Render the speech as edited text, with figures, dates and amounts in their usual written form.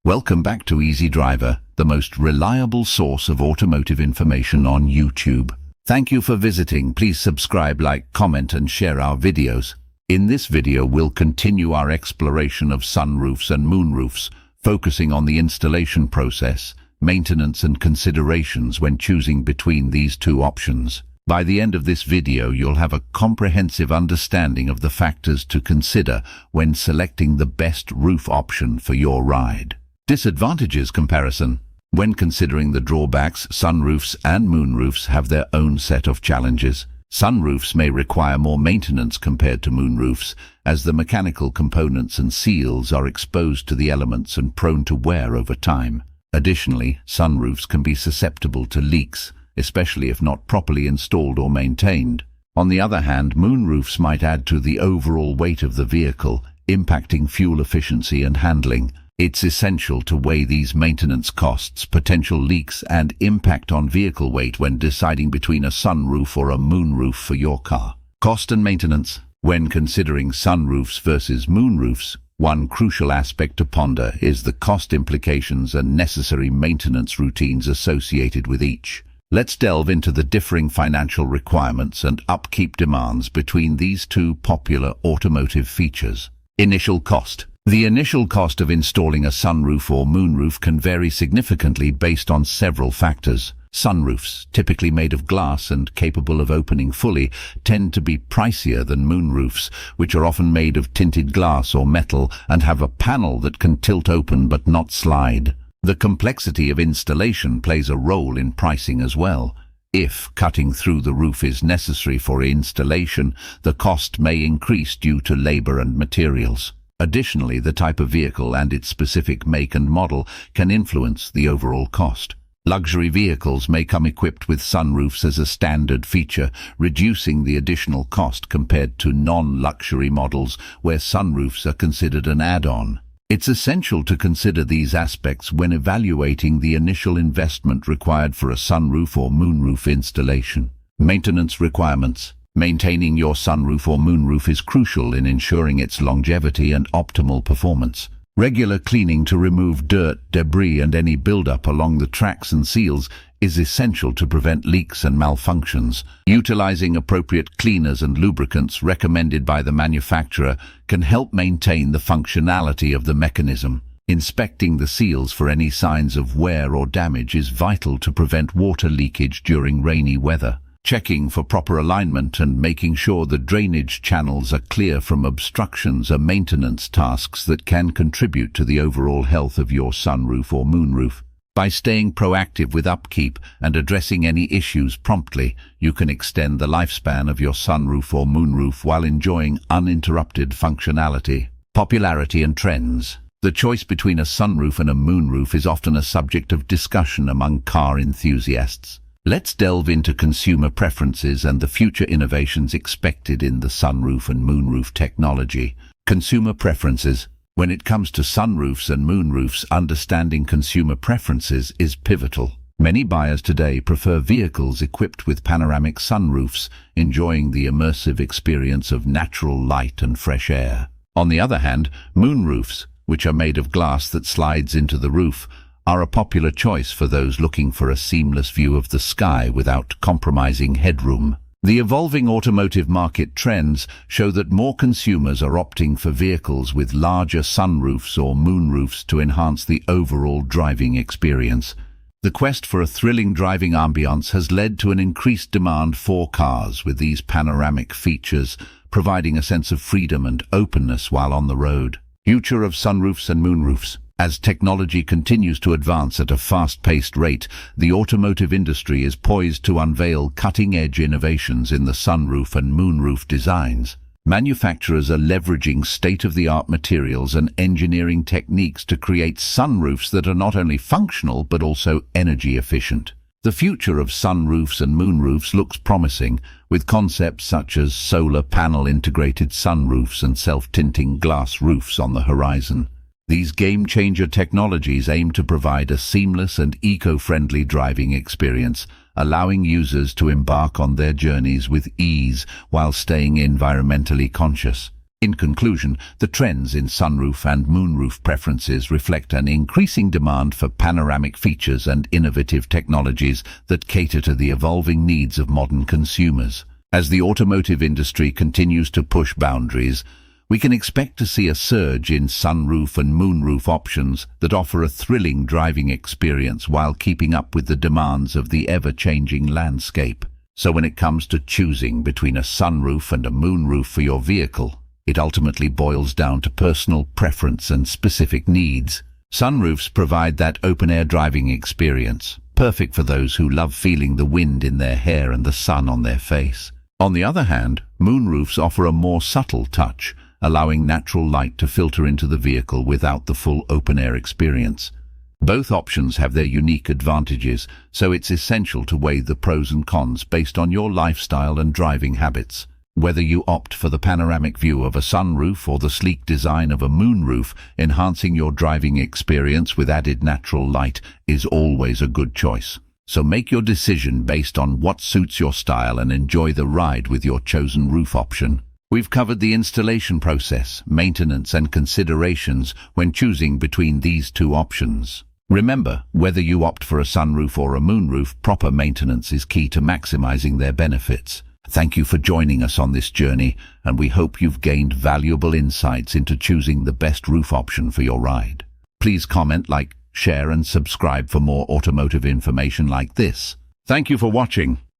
Welcome back to Easy Driver, the most reliable source of automotive information on YouTube. Thank you for visiting. Please subscribe, like, comment and share our videos. In this video we'll continue our exploration of sunroofs and moonroofs, focusing on the installation process, maintenance and considerations when choosing between these two options. By the end of this video you'll have a comprehensive understanding of the factors to consider when selecting the best roof option for your ride. Disadvantages comparison. When considering the drawbacks, sunroofs and moonroofs have their own set of challenges. Sunroofs may require more maintenance compared to moonroofs, as the mechanical components and seals are exposed to the elements and prone to wear over time. Additionally, sunroofs can be susceptible to leaks, especially if not properly installed or maintained. On the other hand, moonroofs might add to the overall weight of the vehicle, impacting fuel efficiency and handling. It's essential to weigh these maintenance costs, potential leaks, and impact on vehicle weight when deciding between a sunroof or a moonroof for your car. Cost and maintenance. When considering sunroofs versus moonroofs, one crucial aspect to ponder is the cost implications and necessary maintenance routines associated with each. Let's delve into the differing financial requirements and upkeep demands between these two popular automotive features. Initial cost. The initial cost of installing a sunroof or moonroof can vary significantly based on several factors. Sunroofs, typically made of glass and capable of opening fully, tend to be pricier than moonroofs, which are often made of tinted glass or metal and have a panel that can tilt open but not slide. The complexity of installation plays a role in pricing as well. If cutting through the roof is necessary for installation, the cost may increase due to labor and materials. Additionally, the type of vehicle and its specific make and model can influence the overall cost. Luxury vehicles may come equipped with sunroofs as a standard feature, reducing the additional cost compared to non-luxury models where sunroofs are considered an add-on. It's essential to consider these aspects when evaluating the initial investment required for a sunroof or moonroof installation. Maintenance requirements. Maintaining your sunroof or moonroof is crucial in ensuring its longevity and optimal performance. Regular cleaning to remove dirt, debris and any buildup along the tracks and seals is essential to prevent leaks and malfunctions. Utilizing appropriate cleaners and lubricants recommended by the manufacturer can help maintain the functionality of the mechanism. Inspecting the seals for any signs of wear or damage is vital to prevent water leakage during rainy weather. Checking for proper alignment and making sure the drainage channels are clear from obstructions are maintenance tasks that can contribute to the overall health of your sunroof or moonroof. By staying proactive with upkeep and addressing any issues promptly, you can extend the lifespan of your sunroof or moonroof while enjoying uninterrupted functionality. Popularity and trends. The choice between a sunroof and a moonroof is often a subject of discussion among car enthusiasts. Let's delve into consumer preferences and the future innovations expected in the sunroof and moonroof technology. Consumer preferences. When it comes to sunroofs and moonroofs, understanding consumer preferences is pivotal. Many buyers today prefer vehicles equipped with panoramic sunroofs, enjoying the immersive experience of natural light and fresh air. On the other hand, moonroofs, which are made of glass that slides into the roof, are a popular choice for those looking for a seamless view of the sky without compromising headroom. The evolving automotive market trends show that more consumers are opting for vehicles with larger sunroofs or moonroofs to enhance the overall driving experience. The quest for a thrilling driving ambiance has led to an increased demand for cars with these panoramic features, providing a sense of freedom and openness while on the road. Future of sunroofs and moonroofs. As technology continues to advance at a fast-paced rate, the automotive industry is poised to unveil cutting-edge innovations in the sunroof and moonroof designs. Manufacturers are leveraging state-of-the-art materials and engineering techniques to create sunroofs that are not only functional but also energy efficient. The future of sunroofs and moonroofs looks promising, with concepts such as solar panel-integrated sunroofs and self-tinting glass roofs on the horizon. These game-changer technologies aim to provide a seamless and eco-friendly driving experience, allowing users to embark on their journeys with ease while staying environmentally conscious. In conclusion, the trends in sunroof and moonroof preferences reflect an increasing demand for panoramic features and innovative technologies that cater to the evolving needs of modern consumers. As the automotive industry continues to push boundaries, we can expect to see a surge in sunroof and moonroof options that offer a thrilling driving experience while keeping up with the demands of the ever-changing landscape. So when it comes to choosing between a sunroof and a moonroof for your vehicle, it ultimately boils down to personal preference and specific needs. Sunroofs provide that open-air driving experience, perfect for those who love feeling the wind in their hair and the sun on their face. On the other hand, moonroofs offer a more subtle touch, allowing natural light to filter into the vehicle without the full open-air experience. Both options have their unique advantages, so it's essential to weigh the pros and cons based on your lifestyle and driving habits. Whether you opt for the panoramic view of a sunroof or the sleek design of a moonroof, enhancing your driving experience with added natural light is always a good choice. So make your decision based on what suits your style and enjoy the ride with your chosen roof option. We've covered the installation process, maintenance and considerations when choosing between these two options. Remember, whether you opt for a sunroof or a moonroof, proper maintenance is key to maximizing their benefits. Thank you for joining us on this journey, and we hope you've gained valuable insights into choosing the best roof option for your ride. Please comment, like, share and subscribe for more automotive information like this. Thank you for watching.